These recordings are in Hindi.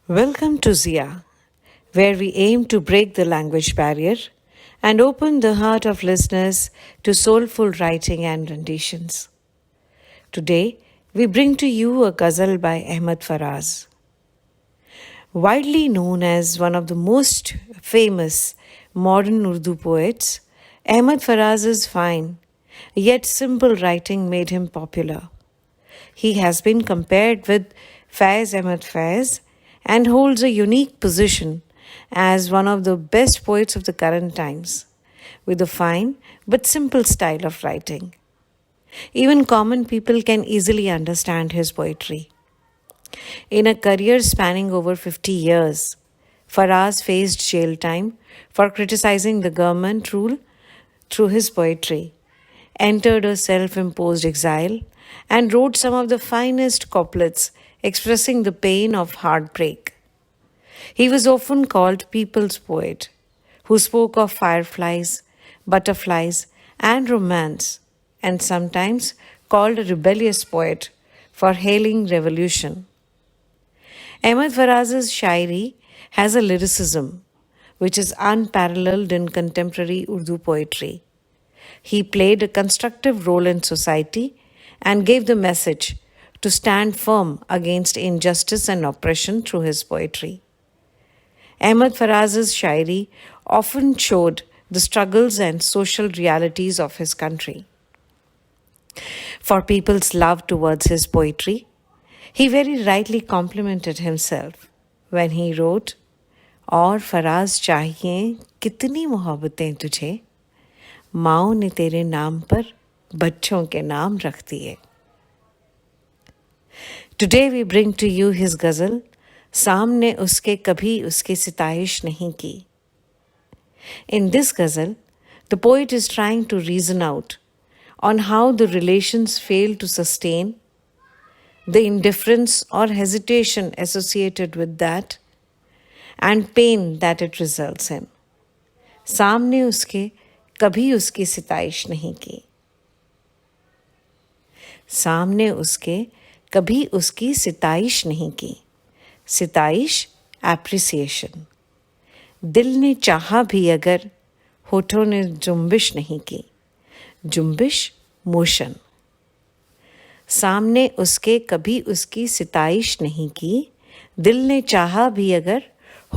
Welcome to Zia, where we aim to break the language barrier and open the heart of listeners to soulful writing and renditions. Today, we bring to you a ghazal by Ahmad Faraz. Widely known as one of the most famous modern Urdu poets, Ahmad Faraz's fine yet simple writing made him popular. He has been compared with Faiz Ahmad Faiz and holds a unique position as one of the best poets of the current times, with a fine but simple style of writing. Even common people can easily understand his poetry. In a career spanning over 50 years, Faraz faced jail time for criticizing the government rule through his poetry, entered a self imposed exile, and wrote some of the finest couplets expressing the pain of heartbreak. He was often called people's poet, who spoke of fireflies, butterflies, and romance, and sometimes called a rebellious poet for hailing revolution. Ahmad Faraz's shairi has a lyricism which is unparalleled in contemporary Urdu poetry. He played a constructive role in society and gave the message to stand firm against injustice and oppression through his poetry. Ahmad Faraz's shairi often showed the struggles and social realities of his country. For people's love towards his poetry, he very rightly complimented himself when he wrote, और फराज चाहिए कितनी मोहब्बतें तुझे, माओ ने तेरे नाम पर बच्चों के नाम रख दिए. Today we bring to you his ghazal, सामने उसके कभी उसकी सिताइश नहीं की. In this ghazal, the poet is trying to reason out on how the relations fail to sustain, the indifference or hesitation associated with that, and pain that it results in. सामने उसके कभी उसकी सिताइश नहीं की. सामने उसके कभी उसकी सिताइश नहीं की. सिताइश एप्रिसिएशन. दिल ने चाहा भी अगर होठों ने जुम्बिश नहीं की. जुम्बिश मोशन. सामने उसके कभी उसकी सिताइश नहीं की. दिल ने चाहा भी अगर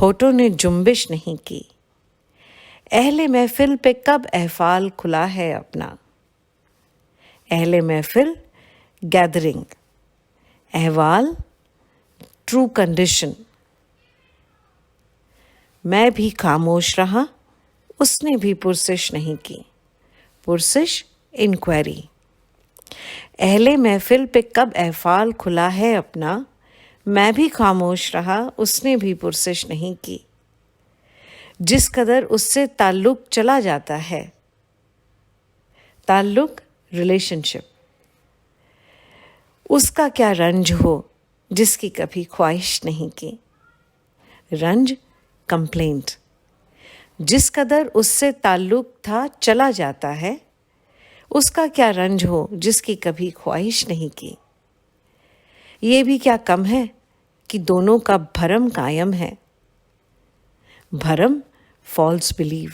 होठों ने जुम्बिश नहीं की. अहले महफिल पे कब अहफाल खुला है अपना. अहले महफिल गैदरिंग. अहवाल ट्रू कंडीशन. मैं भी खामोश रहा, उसने भी पुरसिश नहीं की. पुरसिश इंक्वायरी. अहले महफिल पे कब अहफाल खुला है अपना. मैं भी खामोश रहा, उसने भी पुरसिश नहीं की. जिस कदर उससे ताल्लुक चला जाता है. ताल्लुक रिलेशनशिप. उसका क्या रंज हो जिसकी कभी ख्वाहिश नहीं की. रंज कंप्लेंट. जिस कदर उससे ताल्लुक था चला जाता है. उसका क्या रंज हो जिसकी कभी ख्वाहिश नहीं की. ये भी क्या कम है कि दोनों का भरम कायम है. भरम फॉल्स बिलीव.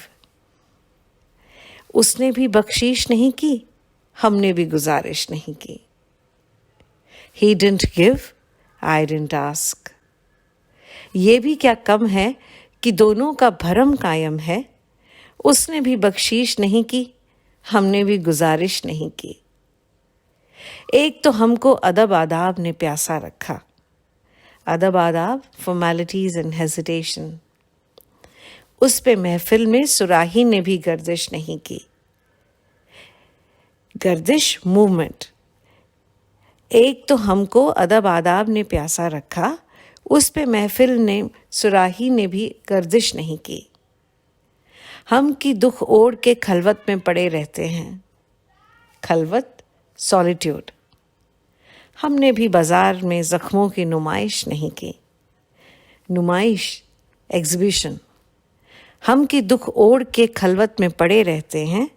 उसने भी बख्शीश नहीं की, हमने भी गुजारिश नहीं की. He didn't give, I didn't ask. ये भी क्या कम है कि दोनों का भरम कायम है. उसने भी बख्शीश नहीं की, हमने भी गुजारिश नहीं की. एक तो हमको अदब आदाब ने प्यासा रखा. अदब आदाब फॉर्मेलिटीज एंड हेजिटेशन. उस पे महफिल में सुराही ने भी गर्दिश नहीं की. गर्दिश मूवमेंट. एक तो हमको अदब आदाब ने प्यासा रखा, उस पे महफिल ने सुराही ने भी गर्दिश नहीं की. हम की दुख ओढ़ के खलवत में पड़े रहते हैं. खलवत सॉलिट्यूड. हमने भी बाजार में जख्मों की नुमाइश नहीं की. नुमाइश एग्जिबिशन. हम की दुख ओढ़ के खलवत में पड़े रहते हैं.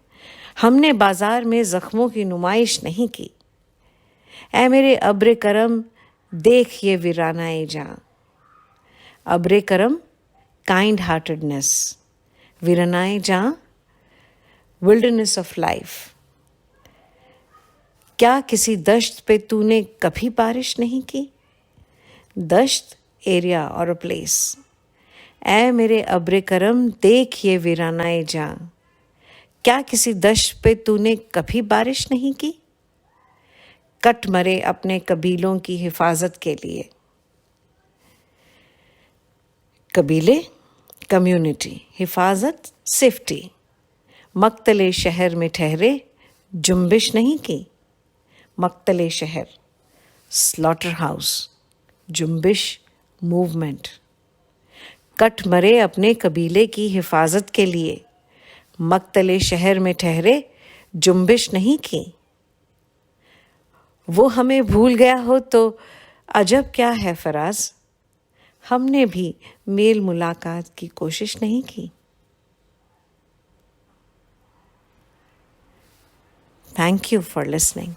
हमने बाजार में जख्मों की नुमाइश नहीं की. ऐ मेरे अब्र करम देख ये वीरानाए जां. अब्रे करम काइंड हार्टेडनेस, वीरनाए जां विल्डरनेस ऑफ लाइफ। क्या किसी दश्त पे तूने कभी बारिश नहीं की? दश्त एरिया और अ प्लेस। ऐ मेरे अब्रे करम देख ये वीरानाए जां, क्या किसी दश्त पे तूने कभी बारिश नहीं की? कट मरे अपने कबीलों की हिफाजत के लिए। कबीले कम्युनिटी, हिफाजत सेफ्टी। मक्तले शहर में ठहरे जुम्बिश नहीं की। मक्तले शहर स्लॉटर हाउस, जुम्बिश मूवमेंट। कट मरे अपने कबीले की हिफाजत के लिए, मक्तले शहर में ठहरे जुम्बिश नहीं की। वो हमें भूल गया हो तो अजब क्या है फराज, हमने भी मेल मुलाकात की कोशिश नहीं की। Thank you for listening.